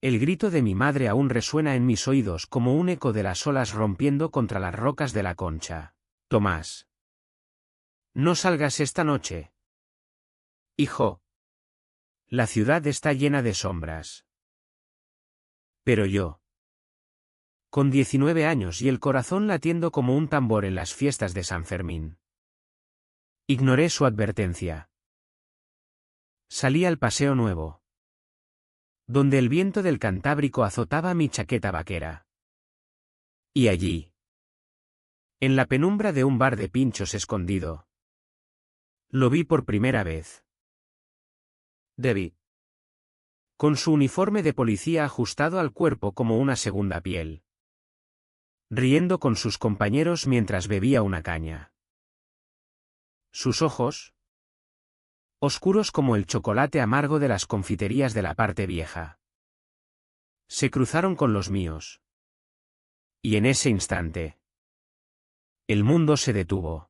El grito de mi madre aún resuena en mis oídos como un eco de las olas rompiendo contra las rocas de la Concha. Tomás. No salgas esta noche. Hijo. La ciudad está llena de sombras. Pero yo. Con 19 años y el corazón latiendo como un tambor en las fiestas de San Fermín. Ignoré su advertencia. Salí al Paseo Nuevo, donde el viento del Cantábrico azotaba mi chaqueta vaquera. Y allí, en la penumbra de un bar de pinchos escondido, lo vi por primera vez. David. Con su uniforme de policía ajustado al cuerpo como una segunda piel. Riendo con sus compañeros mientras bebía una caña. Sus ojos, oscuros como el chocolate amargo de las confiterías de la parte vieja, se cruzaron con los míos. Y en ese instante, el mundo se detuvo.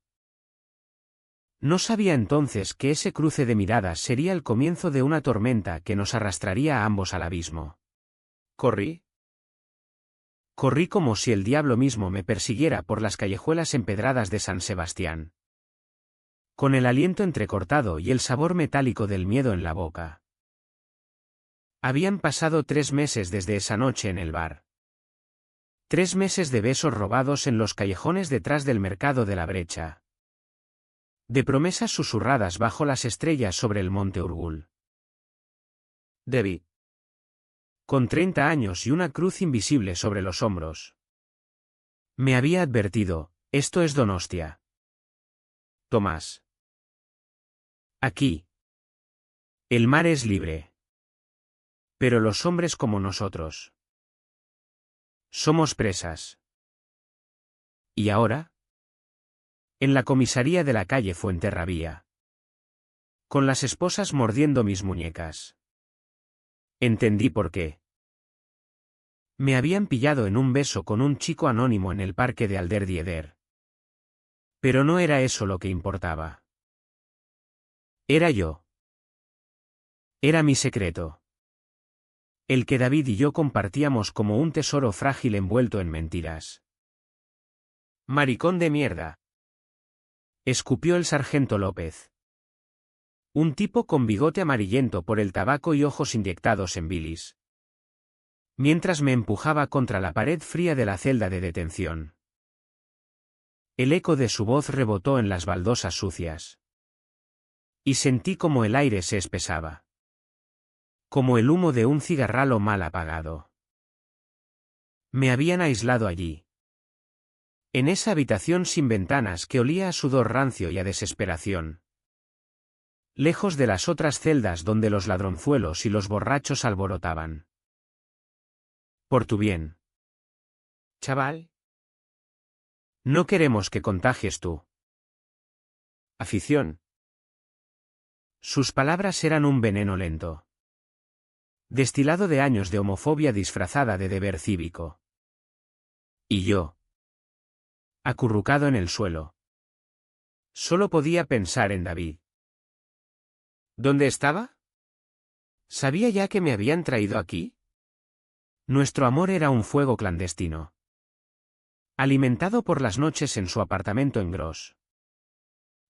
No sabía entonces que ese cruce de miradas sería el comienzo de una tormenta que nos arrastraría a ambos al abismo. Corrí. Corrí como si el diablo mismo me persiguiera por las callejuelas empedradas de San Sebastián, con el aliento entrecortado y el sabor metálico del miedo en la boca. Habían pasado 3 meses desde esa noche en el bar. 3 meses de besos robados en los callejones detrás del mercado de la Brecha. De promesas susurradas bajo las estrellas sobre el monte Urgul. David. Con 30 años y una cruz invisible sobre los hombros. Me había advertido, esto es Donostia. Tomás. Aquí. El mar es libre. Pero los hombres como nosotros somos presas. ¿Y ahora? En la comisaría de la calle Fuenterrabía. Con las esposas mordiendo mis muñecas. Entendí por qué. Me habían pillado en un beso con un chico anónimo en el parque de Alderdieder. Pero no era eso lo que importaba. Era yo. Era mi secreto. El que David y yo compartíamos como un tesoro frágil envuelto en mentiras. Maricón de mierda. Escupió el sargento López. Un tipo con bigote amarillento por el tabaco y ojos inyectados en bilis. Mientras me empujaba contra la pared fría de la celda de detención. El eco de su voz rebotó en las baldosas sucias. Y sentí como el aire se espesaba. Como el humo de un cigarralo mal apagado. Me habían aislado allí. En esa habitación sin ventanas que olía a sudor rancio y a desesperación. Lejos de las otras celdas donde los ladronzuelos y los borrachos alborotaban. Por tu bien. Chaval. No queremos que contagies tú. Afición. Sus palabras eran un veneno lento. Destilado de años de homofobia disfrazada de deber cívico. Y yo. Acurrucado en el suelo. Solo podía pensar en David. ¿Dónde estaba? ¿Sabía ya que me habían traído aquí? Nuestro amor era un fuego clandestino. Alimentado por las noches en su apartamento en Gros.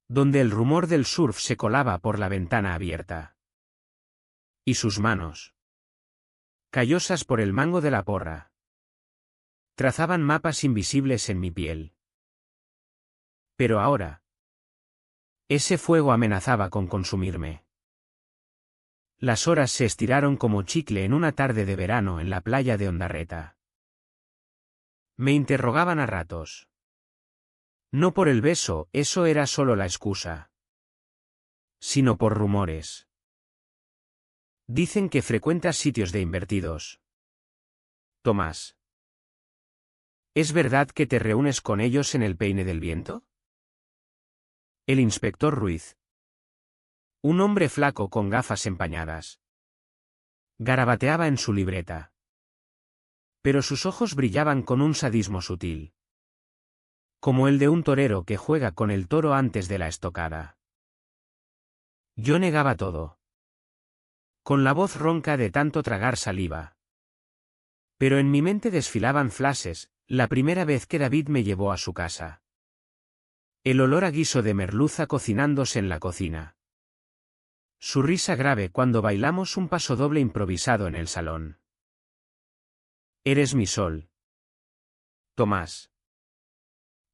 Donde el rumor del surf se colaba por la ventana abierta. Y sus manos. Callosas por el mango de la porra. Trazaban mapas invisibles en mi piel. Pero ahora. Ese fuego amenazaba con consumirme. Las horas se estiraron como chicle en una tarde de verano en la playa de Ondarreta. Me interrogaban a ratos. No por el beso, eso era solo la excusa. Sino por rumores. Dicen que frecuentas sitios de invertidos. Tomás. ¿Es verdad que te reúnes con ellos en el Peine del Viento? El inspector Ruiz. Un hombre flaco con gafas empañadas. Garabateaba en su libreta. Pero sus ojos brillaban con un sadismo sutil. Como el de un torero que juega con el toro antes de la estocada. Yo negaba todo. Con la voz ronca de tanto tragar saliva. Pero en mi mente desfilaban flashes, la primera vez que David me llevó a su casa. El olor a guiso de merluza cocinándose en la cocina. Su risa grave cuando bailamos un pasodoble improvisado en el salón. Eres mi sol, Tomás.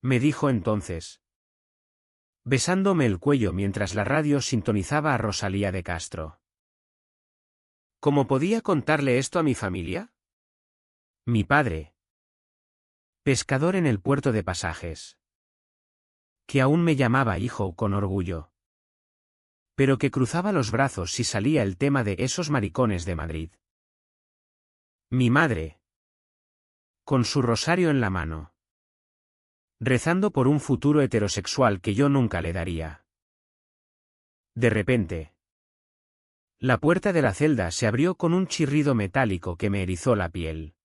Me dijo entonces, besándome el cuello mientras la radio sintonizaba a Rosalía de Castro. ¿Cómo podía contarle esto a mi familia? Mi padre, pescador en el puerto de Pasajes, que aún me llamaba hijo con orgullo, pero que cruzaba los brazos si salía el tema de esos maricones de Madrid. Mi madre, con su rosario en la mano, rezando por un futuro heterosexual que yo nunca le daría. De repente, la puerta de la celda se abrió con un chirrido metálico que me erizó la piel.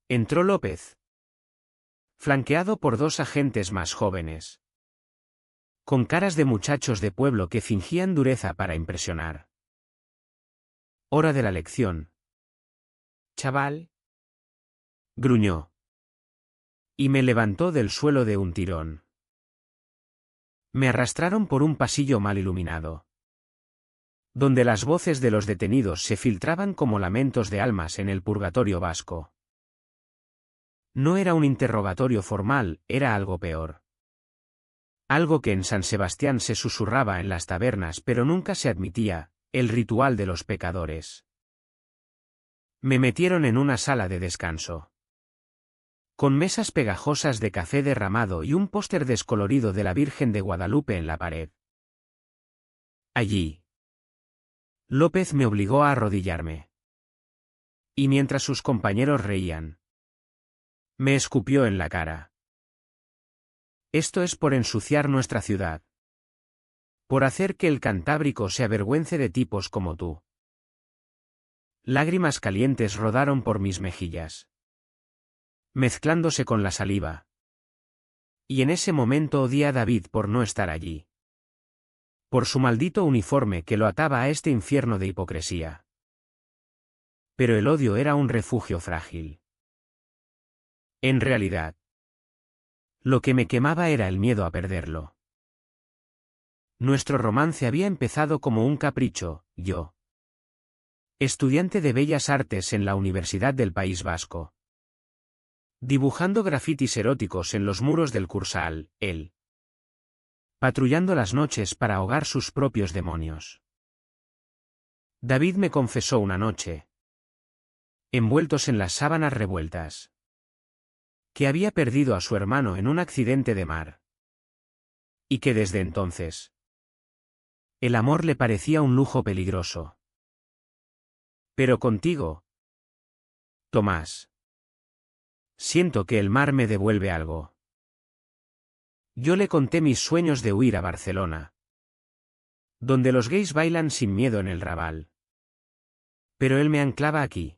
Entró López, flanqueado por dos agentes más jóvenes, con caras de muchachos de pueblo que fingían dureza para impresionar. Hora de la lección, chaval, gruñó, y me levantó del suelo de un tirón. Me arrastraron por un pasillo mal iluminado, donde las voces de los detenidos se filtraban como lamentos de almas en el purgatorio vasco. No era un interrogatorio formal, era algo peor. Algo que en San Sebastián se susurraba en las tabernas pero nunca se admitía, el ritual de los pecadores. Me metieron en una sala de descanso, con mesas pegajosas de café derramado y un póster descolorido de la Virgen de Guadalupe en la pared. Allí, López me obligó a arrodillarme. Y mientras sus compañeros reían, me escupió en la cara. Esto es por ensuciar nuestra ciudad. Por hacer que el Cantábrico se avergüence de tipos como tú. Lágrimas calientes rodaron por mis mejillas, mezclándose con la saliva. Y en ese momento odié a David por no estar allí. Por su maldito uniforme que lo ataba a este infierno de hipocresía. Pero el odio era un refugio frágil. En realidad, lo que me quemaba era el miedo a perderlo. Nuestro romance había empezado como un capricho, yo, estudiante de Bellas Artes en la Universidad del País Vasco, dibujando grafitis eróticos en los muros del Cursal, él, patrullando las noches para ahogar sus propios demonios. David me confesó una noche, envueltos en las sábanas revueltas, que había perdido a su hermano en un accidente de mar. Y que desde entonces, el amor le parecía un lujo peligroso. Pero contigo, Tomás, siento que el mar me devuelve algo. Yo le conté mis sueños de huir a Barcelona, donde los gays bailan sin miedo en el Raval. Pero él me anclaba aquí,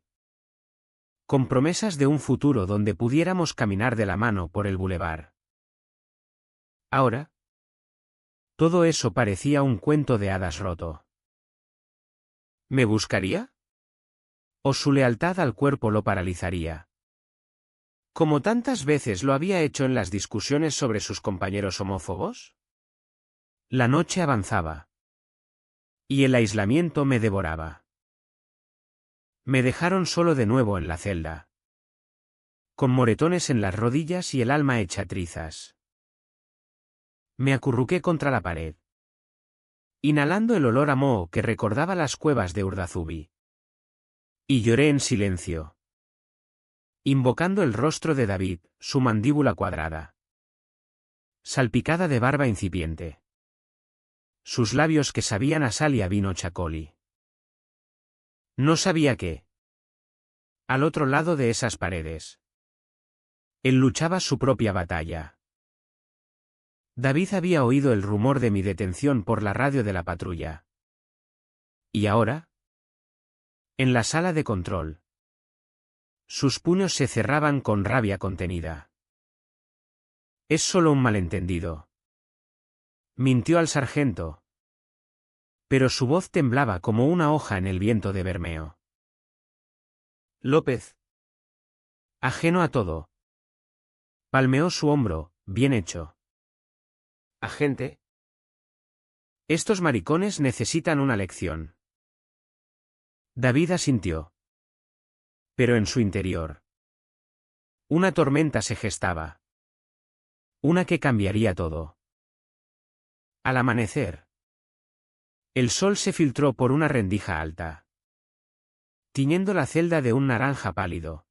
con promesas de un futuro donde pudiéramos caminar de la mano por el bulevar. Ahora, todo eso parecía un cuento de hadas roto. ¿Me buscaría? ¿O su lealtad al cuerpo lo paralizaría? Como tantas veces lo había hecho en las discusiones sobre sus compañeros homófobos. La noche avanzaba. Y el aislamiento me devoraba. Me dejaron solo de nuevo en la celda, con moretones en las rodillas y el alma hecha trizas. Me acurruqué contra la pared, inhalando el olor a moho que recordaba las cuevas de Urdazubí. Y lloré en silencio, invocando el rostro de David, su mandíbula cuadrada, salpicada de barba incipiente, sus labios que sabían a sal y a vino chacoli. No sabía qué. Al otro lado de esas paredes, él luchaba su propia batalla. David había oído el rumor de mi detención por la radio de la patrulla. ¿Y ahora? En la sala de control, sus puños se cerraban con rabia contenida. Es solo un malentendido, mintió al sargento. Pero su voz temblaba como una hoja en el viento de Bermeo. López. Ajeno a todo. Palmeó su hombro, bien hecho. Agente. Estos maricones necesitan una lección. David asintió. Pero en su interior. Una tormenta se gestaba. Una que cambiaría todo. Al amanecer. El sol se filtró por una rendija alta, tiñendo la celda de un naranja pálido,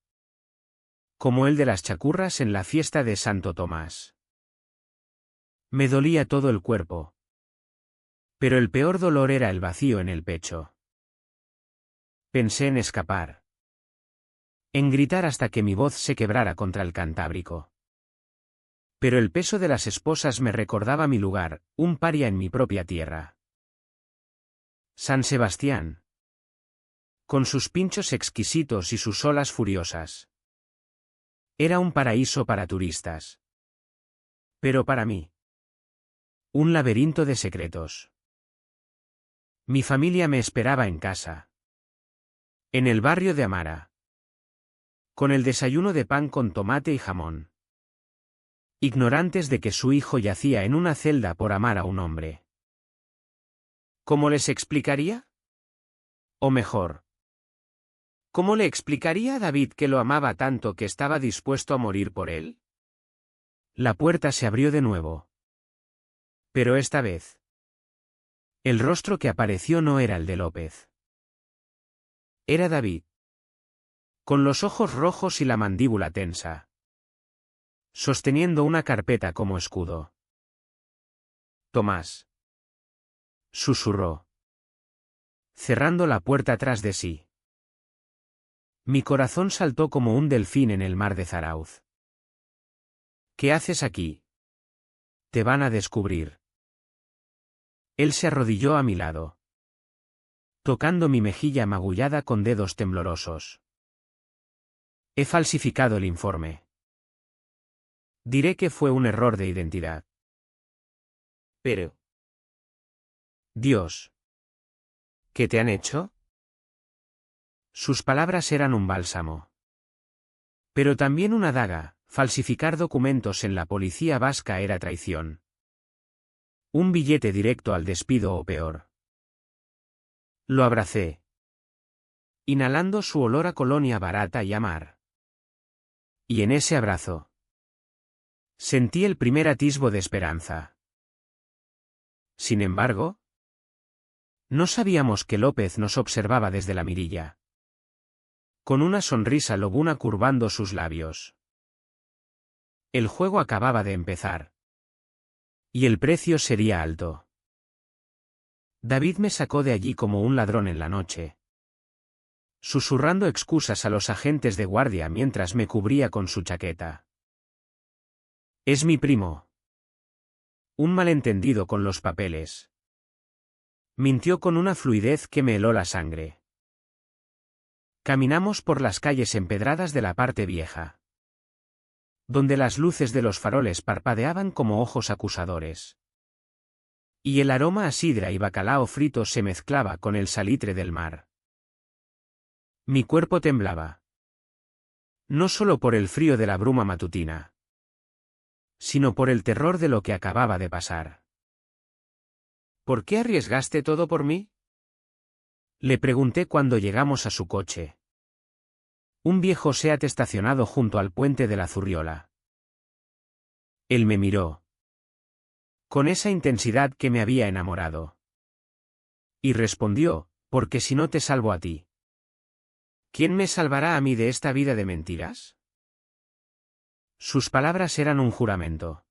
como el de las chacurras en la fiesta de Santo Tomás. Me dolía todo el cuerpo. Pero el peor dolor era el vacío en el pecho. Pensé en escapar. En gritar hasta que mi voz se quebrara contra el Cantábrico. Pero el peso de las esposas me recordaba mi lugar, un paria en mi propia tierra. San Sebastián. Con sus pinchos exquisitos y sus olas furiosas. Era un paraíso para turistas. Pero para mí. Un laberinto de secretos. Mi familia me esperaba en casa. En el barrio de Amara. Con el desayuno de pan con tomate y jamón. Ignorantes de que su hijo yacía en una celda por amar a un hombre. ¿Cómo les explicaría? O mejor, ¿cómo le explicaría a David que lo amaba tanto que estaba dispuesto a morir por él? La puerta se abrió de nuevo. Pero esta vez, el rostro que apareció no era el de López. Era David. Con los ojos rojos y la mandíbula tensa. Sosteniendo una carpeta como escudo. Tomás. Susurró. Cerrando la puerta tras de sí. Mi corazón saltó como un delfín en el mar de Zarauz. ¿Qué haces aquí? Te van a descubrir. Él se arrodilló a mi lado. Tocando mi mejilla magullada con dedos temblorosos. He falsificado el informe. Diré que fue un error de identidad. Pero... Dios. ¿Qué te han hecho? Sus palabras eran un bálsamo. Pero también una daga, falsificar documentos en la policía vasca era traición. Un billete directo al despido o peor. Lo abracé. Inhalando su olor a colonia barata y a mar. Y en ese abrazo sentí el primer atisbo de esperanza. Sin embargo, no sabíamos que López nos observaba desde la mirilla. Con una sonrisa lobuna curvando sus labios. El juego acababa de empezar. Y el precio sería alto. David me sacó de allí como un ladrón en la noche. Susurrando excusas a los agentes de guardia mientras me cubría con su chaqueta. Es mi primo. Un malentendido con los papeles. Mintió con una fluidez que me heló la sangre. Caminamos por las calles empedradas de la parte vieja, donde las luces de los faroles parpadeaban como ojos acusadores. Y el aroma a sidra y bacalao frito se mezclaba con el salitre del mar. Mi cuerpo temblaba. No solo por el frío de la bruma matutina, sino por el terror de lo que acababa de pasar. ¿Por qué arriesgaste todo por mí? Le pregunté cuando llegamos a su coche. Un viejo Seat estacionado junto al puente de la Zurriola. Él me miró. Con esa intensidad que me había enamorado. Y respondió, porque si no te salvo a ti. ¿Quién me salvará a mí de esta vida de mentiras? Sus palabras eran un juramento.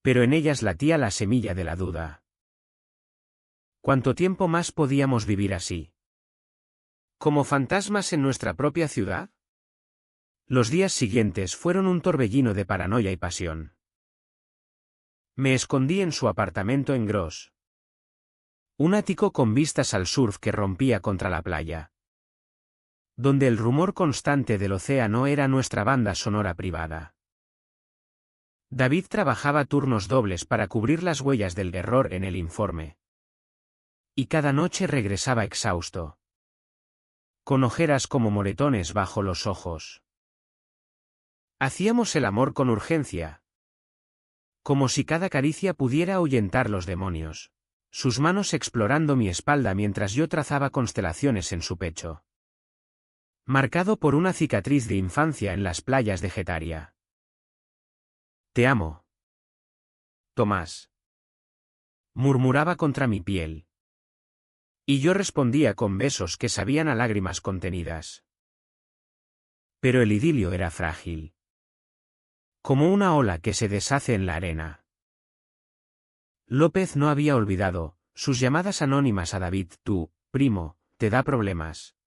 Pero en ellas latía la semilla de la duda. ¿Cuánto tiempo más podíamos vivir así? ¿Como fantasmas en nuestra propia ciudad? Los días siguientes fueron un torbellino de paranoia y pasión. Me escondí en su apartamento en Gros. Un ático con vistas al surf que rompía contra la playa. Donde el rumor constante del océano era nuestra banda sonora privada. David trabajaba turnos dobles para cubrir las huellas del error en el informe. Y cada noche regresaba exhausto. con ojeras como moretones bajo los ojos. Hacíamos el amor con urgencia, como si cada caricia pudiera ahuyentar los demonios, sus manos explorando mi espalda mientras yo trazaba constelaciones en su pecho, marcado por una cicatriz de infancia en las playas de Getaria. Te amo, Tomás, murmuraba contra mi piel. Y yo respondía con besos que sabían a lágrimas contenidas. Pero el idilio era frágil, como una ola que se deshace en la arena. López no había olvidado sus llamadas anónimas a David. Tú, primo, te da problemas.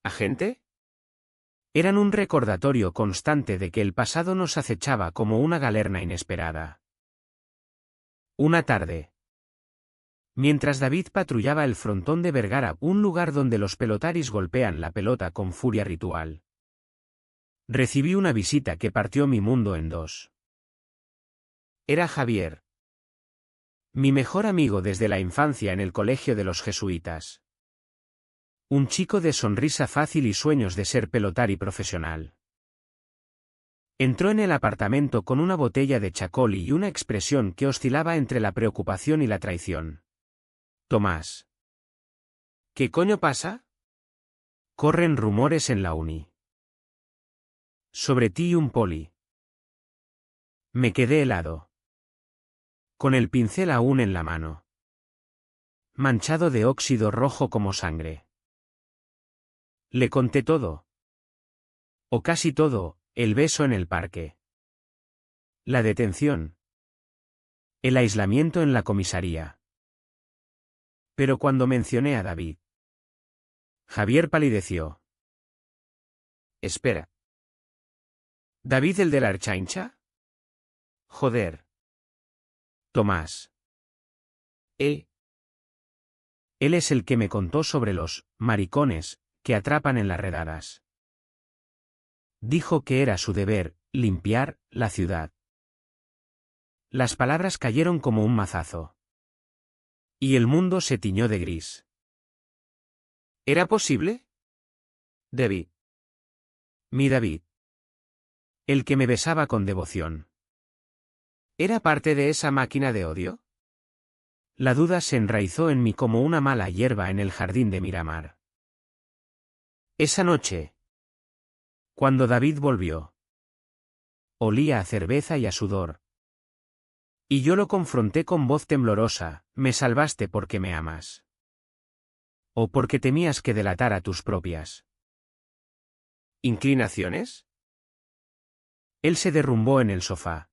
¿Agente? Eran un recordatorio constante de que el pasado nos acechaba como una galerna inesperada. Una tarde, mientras David patrullaba el frontón de Vergara, un lugar donde los pelotaris golpean la pelota con furia ritual, recibí una visita que partió mi mundo en dos. Era Javier, mi mejor amigo desde la infancia en el colegio de los jesuitas. Un chico de sonrisa fácil y sueños de ser pelotari profesional. Entró en el apartamento con una botella de Chacoli y una expresión que oscilaba entre la preocupación y la traición. Tomás. ¿Qué coño pasa? Corren rumores en la uni. Sobre ti y un poli. Me quedé helado, con el pincel aún en la mano, manchado de óxido rojo como sangre. Le conté todo. O casi todo, el beso en el parque, la detención, el aislamiento en la comisaría. Pero cuando mencioné a David, Javier palideció. Espera. ¿David el de la Archancha? Joder. Tomás. Él es el que me contó sobre los maricones que atrapan en las redadas. Dijo que era su deber limpiar la ciudad. Las palabras cayeron como un mazazo. Y el mundo se tiñó de gris. ¿Era posible? David. Mi David. El que me besaba con devoción. ¿Era parte de esa máquina de odio? La duda se enraizó en mí como una mala hierba en el jardín de Miramar. Esa noche, cuando David volvió, olía a cerveza y a sudor. Y yo lo confronté con voz temblorosa: me salvaste porque me amas. ¿O porque temías que delatara tus propias inclinaciones? Él se derrumbó en el sofá,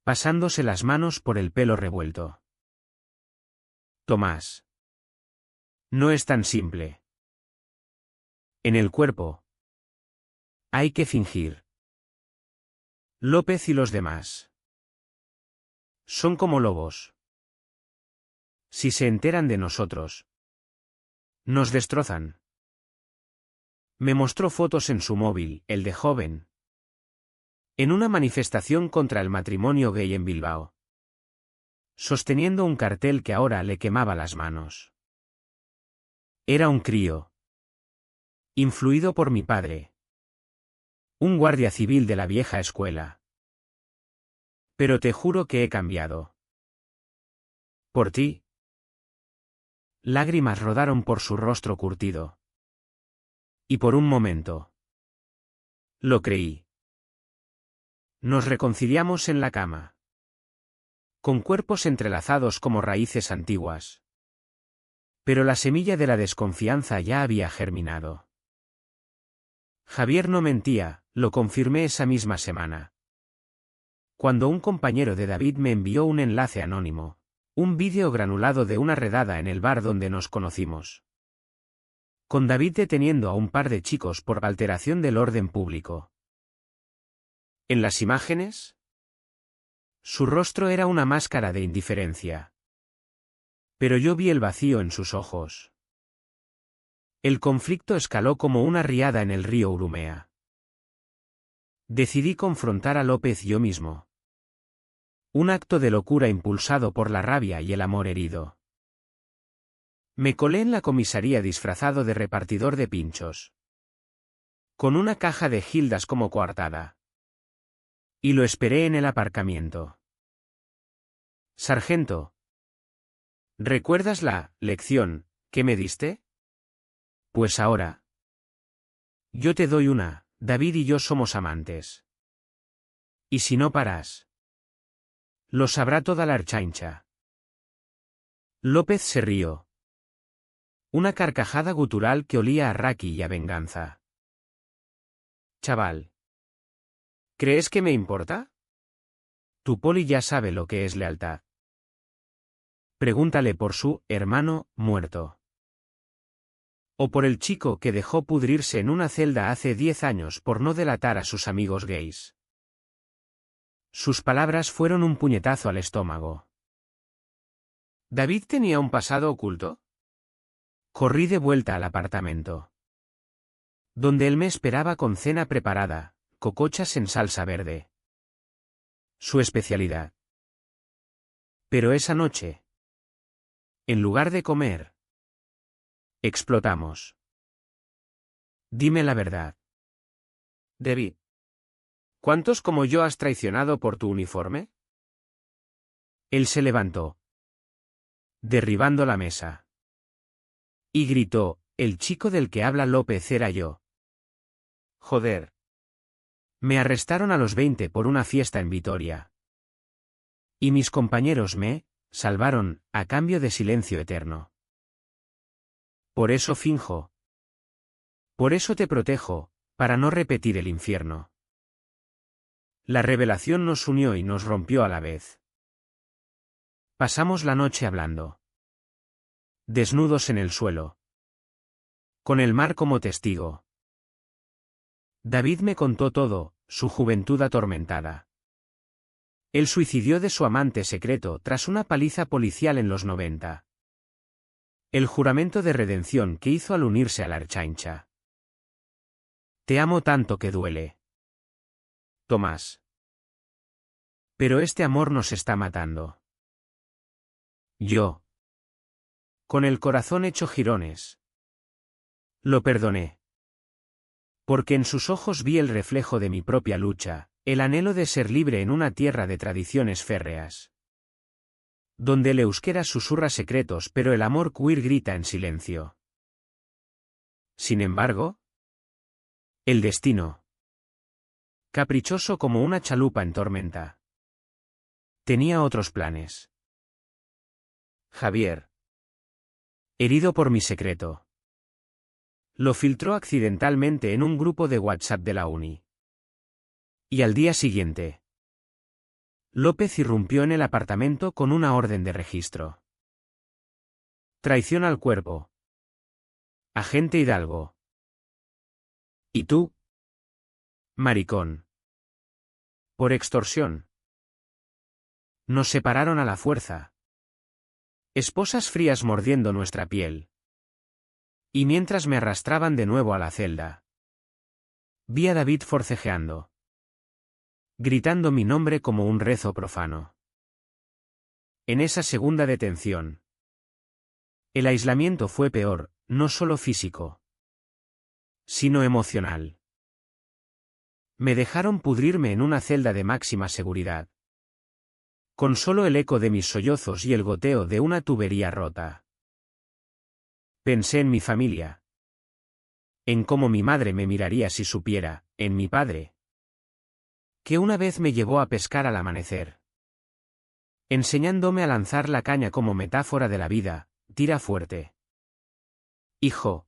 pasándose las manos por el pelo revuelto. Tomás. No es tan simple. En el cuerpo hay que fingir. López y los demás son como lobos. Si se enteran de nosotros, nos destrozan. Me mostró fotos en su móvil, el de joven, en una manifestación contra el matrimonio gay en Bilbao, sosteniendo un cartel que ahora le quemaba las manos. Era un crío, influido por mi padre, un guardia civil de la vieja escuela. Pero te juro que he cambiado. Por ti. Lágrimas rodaron por su rostro curtido. Y por un momento lo creí. Nos reconciliamos en la cama, con cuerpos entrelazados como raíces antiguas. Pero la semilla de la desconfianza ya había germinado. Javier no mentía, lo confirmé esa misma semana, cuando un compañero de David me envió un enlace anónimo, un vídeo granulado de una redada en el bar donde nos conocimos, con David deteniendo a un par de chicos por alteración del orden público. En las imágenes, su rostro era una máscara de indiferencia. Pero yo vi el vacío en sus ojos. El conflicto escaló como una riada en el río Urumea. Decidí confrontar a López yo mismo. Un acto de locura impulsado por la rabia y el amor herido. Me colé en la comisaría disfrazado de repartidor de pinchos, con una caja de gildas como coartada. Y lo esperé en el aparcamiento. Sargento, ¿recuerdas la lección que me diste? Pues ahora. Yo te doy una, David y yo somos amantes. ¿Y si no paras? Lo sabrá toda la Archancha. López se rió. Una carcajada gutural que olía a raki y a venganza. Chaval. ¿Crees que me importa? Tu poli ya sabe lo que es lealtad. Pregúntale por su hermano muerto. O por el chico que dejó pudrirse en una celda hace 10 años por no delatar a sus amigos gays. Sus palabras fueron un puñetazo al estómago. ¿David tenía un pasado oculto? Corrí de vuelta al apartamento, donde él me esperaba con cena preparada, cocochas en salsa verde. Su especialidad. Pero esa noche, en lugar de comer, explotamos. Dime la verdad. David, ¿cuántos como yo has traicionado por tu uniforme? Él se levantó, derribando la mesa. Y gritó, el chico del que habla López era yo. Joder. Me arrestaron a los 20 por una fiesta en Vitoria. Y mis compañeros me salvaron, a cambio de silencio eterno. Por eso finjo. Por eso te protejo, para no repetir el infierno. La revelación nos unió y nos rompió a la vez. Pasamos la noche hablando. Desnudos en el suelo. Con el mar como testigo. David me contó todo, su juventud atormentada. El suicidio de su amante secreto tras una paliza policial en los 90. El juramento de redención que hizo al unirse a la Archancha. Te amo tanto que duele. Tomás. Pero este amor nos está matando. Yo. Con el corazón hecho jirones. Lo perdoné. Porque en sus ojos vi el reflejo de mi propia lucha, el anhelo de ser libre en una tierra de tradiciones férreas. Donde el euskera susurra secretos pero el amor queer grita en silencio. Sin embargo, el destino. Caprichoso como una chalupa en tormenta. Tenía otros planes. Javier. Herido por mi secreto. Lo filtró accidentalmente en un grupo de WhatsApp de la uni. Y al día siguiente, López irrumpió en el apartamento con una orden de registro. Traición al cuerpo. Agente Hidalgo. ¿Y tú? Maricón. Por extorsión. Nos separaron a la fuerza. Esposas frías mordiendo nuestra piel. Y mientras me arrastraban de nuevo a la celda, vi a David forcejeando. Gritando mi nombre como un rezo profano. En esa segunda detención, el aislamiento fue peor, no solo físico, sino emocional. Me dejaron pudrirme en una celda de máxima seguridad. Con solo el eco de mis sollozos y el goteo de una tubería rota. Pensé en mi familia. En cómo mi madre me miraría si supiera, en mi padre. Que una vez me llevó a pescar al amanecer. Enseñándome a lanzar la caña como metáfora de la vida, tira fuerte. Hijo.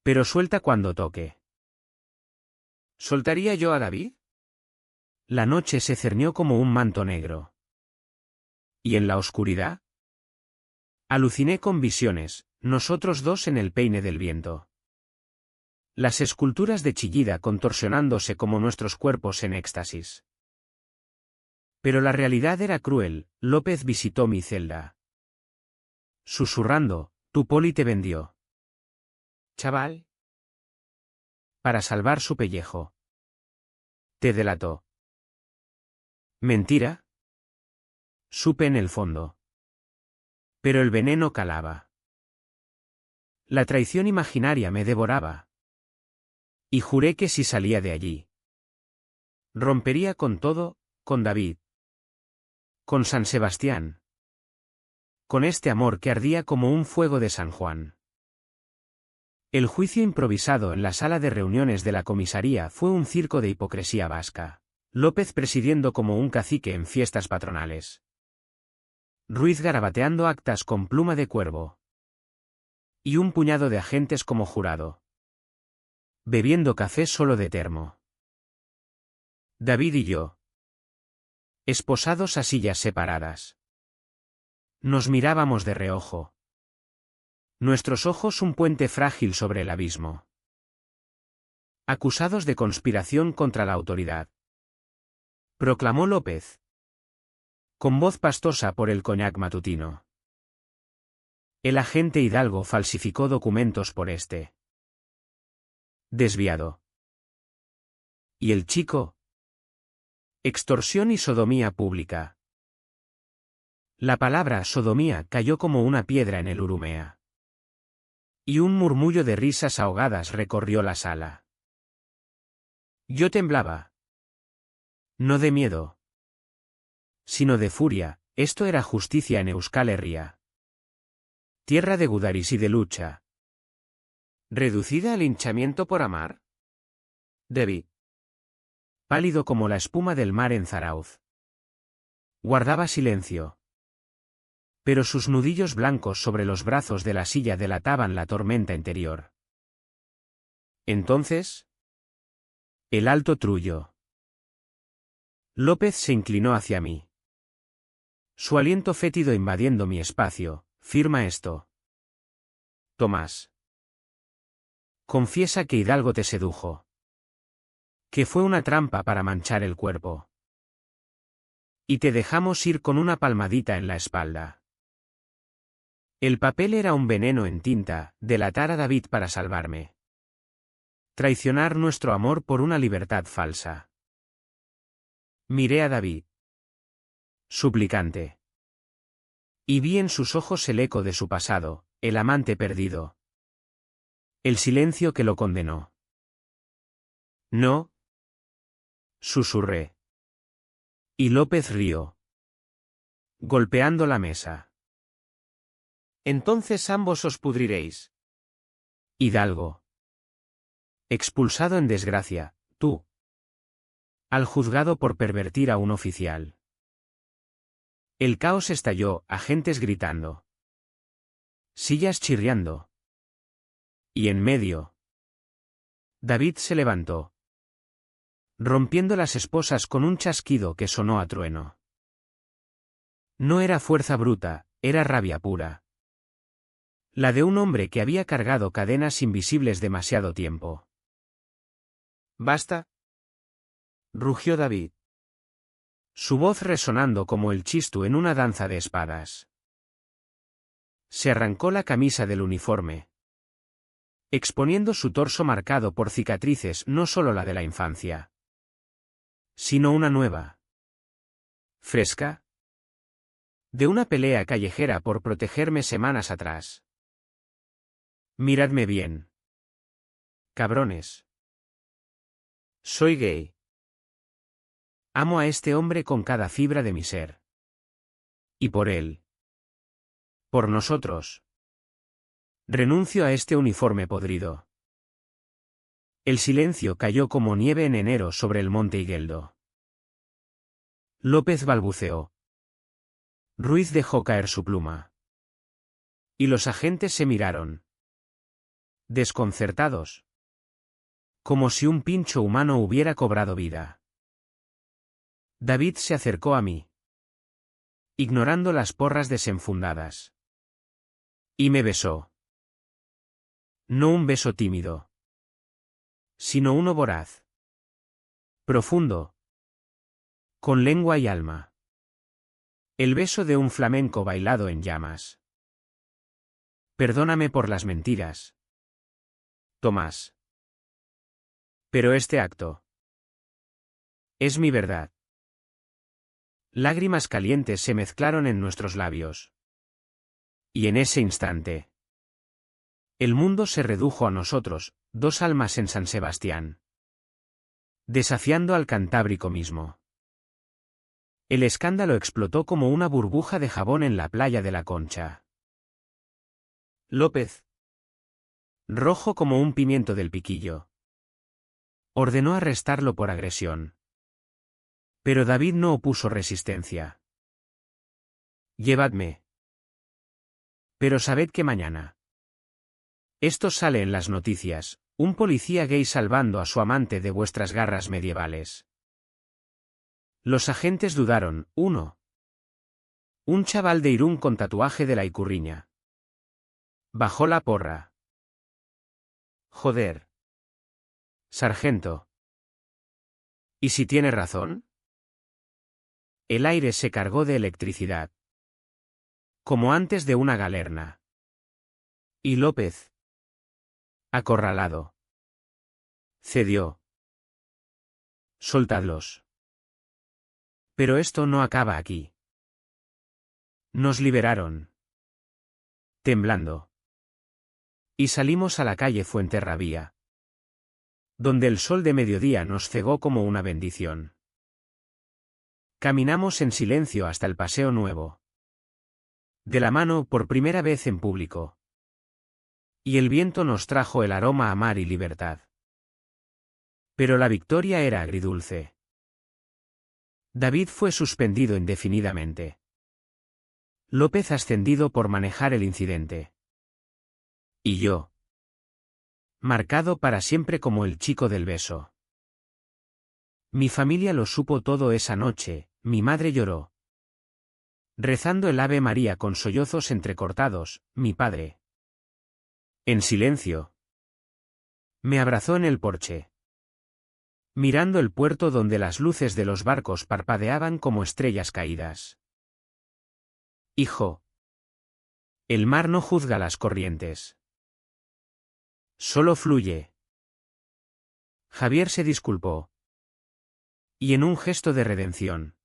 Pero suelta cuando toque. ¿Soltaría yo a David? La noche se cernió como un manto negro. ¿Y en la oscuridad? Aluciné con visiones, nosotros dos en el peine del viento. Las esculturas de Chillida contorsionándose como nuestros cuerpos en éxtasis. Pero la realidad era cruel, López visitó mi celda. Susurrando, tu poli te vendió. Chaval. Para salvar su pellejo. Te delató. ¿Mentira? Supe en el fondo. Pero el veneno calaba. La traición imaginaria me devoraba. Y juré que si salía de allí, rompería con todo, con David, con San Sebastián, con este amor que ardía como un fuego de San Juan. El juicio improvisado en la sala de reuniones de la comisaría fue un circo de hipocresía vasca. López presidiendo como un cacique en fiestas patronales. Ruiz garabateando actas con pluma de cuervo. Y un puñado de agentes como jurado. Bebiendo café solo de termo. David y yo. Esposados a sillas separadas. Nos mirábamos de reojo. Nuestros ojos un puente frágil sobre el abismo. Acusados de conspiración contra la autoridad. Proclamó López. Con voz pastosa por el coñac matutino. El agente Hidalgo falsificó documentos por este. Desviado. ¿Y el chico? Extorsión y sodomía pública. La palabra sodomía cayó como una piedra en el Urumea. Y un murmullo de risas ahogadas recorrió la sala. Yo temblaba. No de miedo, sino de furia. Esto era justicia en Euskal Herria. Tierra de gudaris y de lucha. ¿Reducida al hinchamiento por amar? David. Pálido como la espuma del mar en Zarauz. Guardaba silencio. Pero sus nudillos blancos sobre los brazos de la silla delataban la tormenta interior. Entonces, el alto trullo. López se inclinó hacia mí. Su aliento fétido invadiendo mi espacio. Firma esto. Tomás. Confiesa que Hidalgo te sedujo. Que fue una trampa para manchar el cuerpo. Y te dejamos ir con una palmadita en la espalda. El papel era un veneno en tinta, delatar a David para salvarme. Traicionar nuestro amor por una libertad falsa. Miré a David. Suplicante. Y vi en sus ojos el eco de su pasado, el amante perdido. El silencio que lo condenó. No. Susurré. Y López rió. Golpeando la mesa. Entonces ambos os pudriréis. Hidalgo. Expulsado en desgracia, tú. Al juzgado por pervertir a un oficial. El caos estalló, agentes gritando. Sillas chirriando. Y en medio. David se levantó. Rompiendo las esposas con un chasquido que sonó a trueno. No era fuerza bruta, era rabia pura. La de un hombre que había cargado cadenas invisibles demasiado tiempo. ¿Basta? Rugió David. Su voz resonando como el chistu en una danza de espadas. Se arrancó la camisa del uniforme, exponiendo su torso marcado por cicatrices, no solo la de la infancia, sino una nueva. Fresca. De una pelea callejera por protegerme semanas atrás. Miradme bien. Cabrones. Soy gay. Amo a este hombre con cada fibra de mi ser. Y por él. Por nosotros. Renuncio a este uniforme podrido. El silencio cayó como nieve en enero sobre el monte Higueldo. López balbuceó. Ruiz dejó caer su pluma. Y los agentes se miraron. Desconcertados. Como si un pincho humano hubiera cobrado vida. David se acercó a mí. Ignorando las porras desenfundadas. Y me besó. No un beso tímido. Sino uno voraz. Profundo. Con lengua y alma. El beso de un flamenco bailado en llamas. Perdóname por las mentiras. Tomás. Pero este acto. Es mi verdad. Lágrimas calientes se mezclaron en nuestros labios. Y en ese instante. El mundo se redujo a nosotros, dos almas en San Sebastián. Desafiando al Cantábrico mismo. El escándalo explotó como una burbuja de jabón en la playa de la Concha. López, rojo como un pimiento del piquillo, ordenó arrestarlo por agresión. Pero David no opuso resistencia. Llevadme. Pero sabed que mañana. Esto sale en las noticias, un policía gay salvando a su amante de vuestras garras medievales. Los agentes dudaron. 1. Un chaval de Irún con tatuaje de la Icurriña. Bajó la porra. Joder. Sargento. ¿Y si tiene razón? El aire se cargó de electricidad. Como antes de una galerna. Y López, acorralado, cedió. Soltadlos. Pero esto no acaba aquí. Nos liberaron. Temblando. Y salimos a la calle Fuenterrabía, donde el sol de mediodía nos cegó como una bendición. Caminamos en silencio hasta el Paseo Nuevo. De la mano por primera vez en público. Y el viento nos trajo el aroma a mar y libertad. Pero la victoria era agridulce. David fue suspendido indefinidamente. López ascendido por manejar el incidente. Y yo. Marcado para siempre como el chico del beso. Mi familia lo supo todo esa noche, mi madre lloró. Rezando el Ave María con sollozos entrecortados, mi padre. En silencio. Me abrazó en el porche. Mirando el puerto donde las luces de los barcos parpadeaban como estrellas caídas. Hijo. El mar no juzga las corrientes. Solo fluye. Javier se disculpó. Y en un gesto de redención.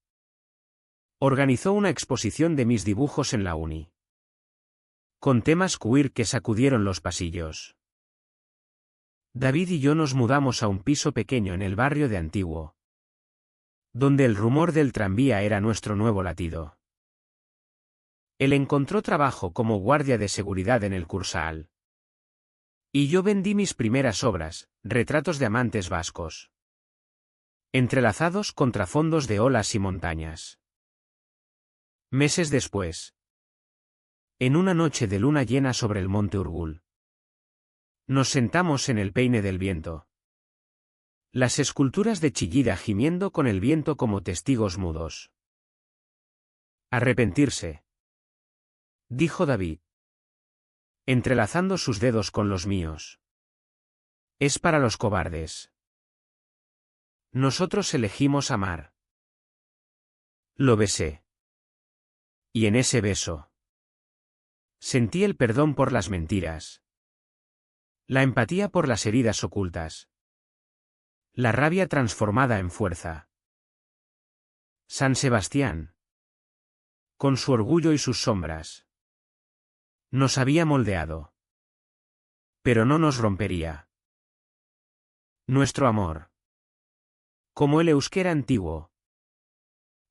Organizó una exposición de mis dibujos en la uni. Con temas queer que sacudieron los pasillos. David y yo nos mudamos a un piso pequeño en el barrio de Antiguo, donde el rumor del tranvía era nuestro nuevo latido. Él encontró trabajo como guardia de seguridad en el Cursal. Y yo vendí mis primeras obras, retratos de amantes vascos, entrelazados contra fondos de olas y montañas. Meses después, en una noche de luna llena sobre el monte Urgul, nos sentamos en el peine del viento. Las esculturas de Chillida gimiendo con el viento como testigos mudos. Arrepentirse, dijo David, entrelazando sus dedos con los míos. Es para los cobardes. Nosotros elegimos amar. Lo besé. Y en ese beso sentí el perdón por las mentiras. La empatía por las heridas ocultas. La rabia transformada en fuerza. San Sebastián, con su orgullo y sus sombras, nos había moldeado. Pero no nos rompería. Nuestro amor, como el euskera antiguo,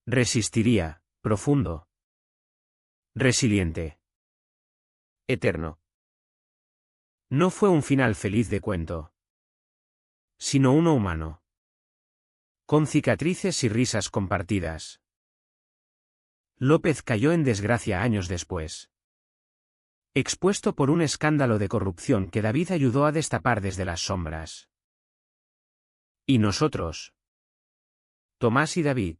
resistiría, profundo, resiliente, eterno. No fue un final feliz de cuento, sino uno humano, con cicatrices y risas compartidas. López cayó en desgracia años después, expuesto por un escándalo de corrupción que David ayudó a destapar desde las sombras. Y nosotros, Tomás y David,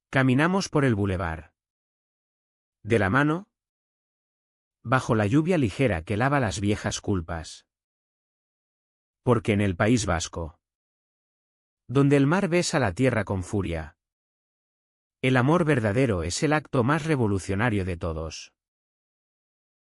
caminamos por el bulevar. De la mano, bajo la lluvia ligera que lava las viejas culpas. Porque en el País Vasco, donde el mar besa la tierra con furia, el amor verdadero es el acto más revolucionario de todos.